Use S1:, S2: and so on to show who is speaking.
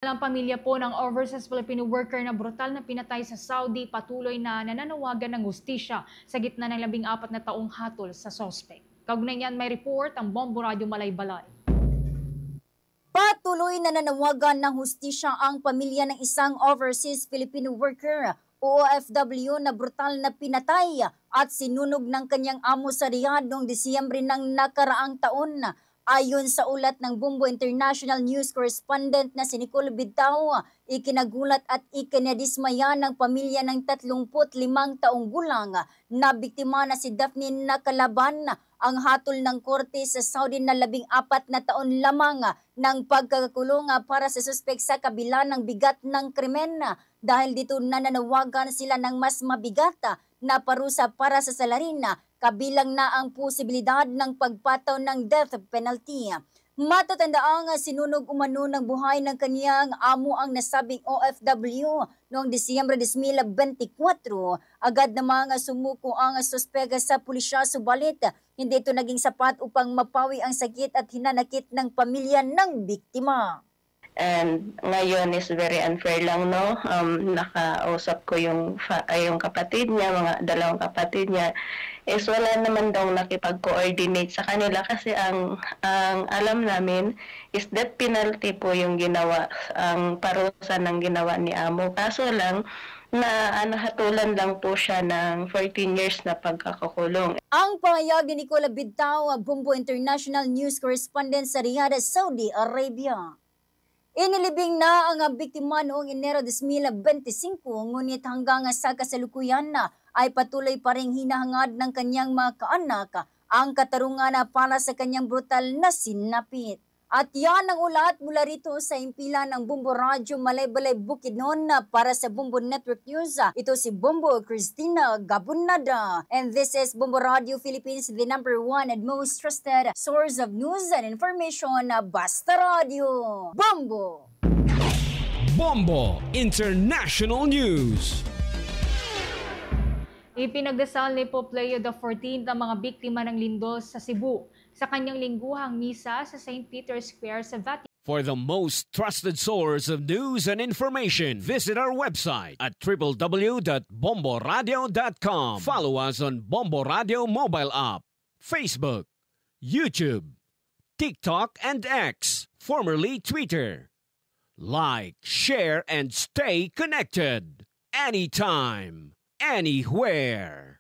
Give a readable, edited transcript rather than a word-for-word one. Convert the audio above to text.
S1: Ang pamilya po ng overseas Filipino worker na brutal na pinatay sa Saudi patuloy na nananawagan ng hustisya sa gitna ng 14 na taong hatol sa sospek. Kaugnay niyan may report ang Bombo Radio Malaybalay.
S2: Patuloy na nananawagan ng hustisya ang pamilya ng isang overseas Filipino worker o OFW na brutal na pinatay at sinunog ng kanyang amo sa Riyadh noong Disyembre ng nakaraang taon. Ayon sa ulat ng Bombo International News correspondent na si Nicole Bidtao, ikinagulat at ikinadismaya ng pamilya ng 35 taong gulang na biktima na si Daphne Nakalaban ang hatol ng korte sa Saudi na 14 na taon lamang ng pagkakakulong para sa suspek sa kabila ng bigat ng krimen. Dahil dito nananawagan sila ng mas mabigat na parusa para sa salarin, kabilang na ang posibilidad ng pagpataw ng death penalty. Matatandaang sinunog umano ng buhay ng kaniyang amo ang nasabing OFW noong Disyembre 2024. Agad namang sumuko ang suspek sa pulisya, subalit hindi ito naging sapat upang mapawi ang sakit at hinanakit ng pamilya ng biktima.
S3: And ngayon is very unfair lang, no? Nakausap ko yung kapatid niya, mga dalawang kapatid niya, is wala naman daw nakipag-coordinate sa kanila kasi ang alam namin is death penalty po yung ginawa, ang parusa ng ginawa ni amo. Kaso lang, hatulan lang po siya ng 14 years na pagkakakulong.
S2: Ang pahayag ni Nicola Bidtao, Bombo International News correspondent sa Riyadh, Saudi Arabia. Inilibing na ang biktima noong Enero 2025, ngunit hanggang sa kasalukuyan ay patuloy pa ring hinahangad ng kanyang mga kaanak ang katarungan para sa kanyang brutal na sinapit. At yan ang ulat mula rito sa impila ng Bombo Radio Malaybalay Bukidnon para sa Bombo Network News. Ito si Bombo Cristina Gabunada. And this is Bombo Radio Philippines, the #1 and most trusted source of news and information. Basta Radio. Bombo!
S4: Bombo International News.
S1: Ipinagdasal ni Pope Leo XIV ang mga biktima ng lindol sa Cebu sa kanyang lingguhang misa sa St. Peter's Square sa Vatican.
S4: For the most trusted source of news and information, visit our website at www.bomboradio.com. Follow us on Bombo Radio mobile app, Facebook, YouTube, TikTok, and X, formerly Twitter. Like, share, and stay connected. Anytime, anywhere.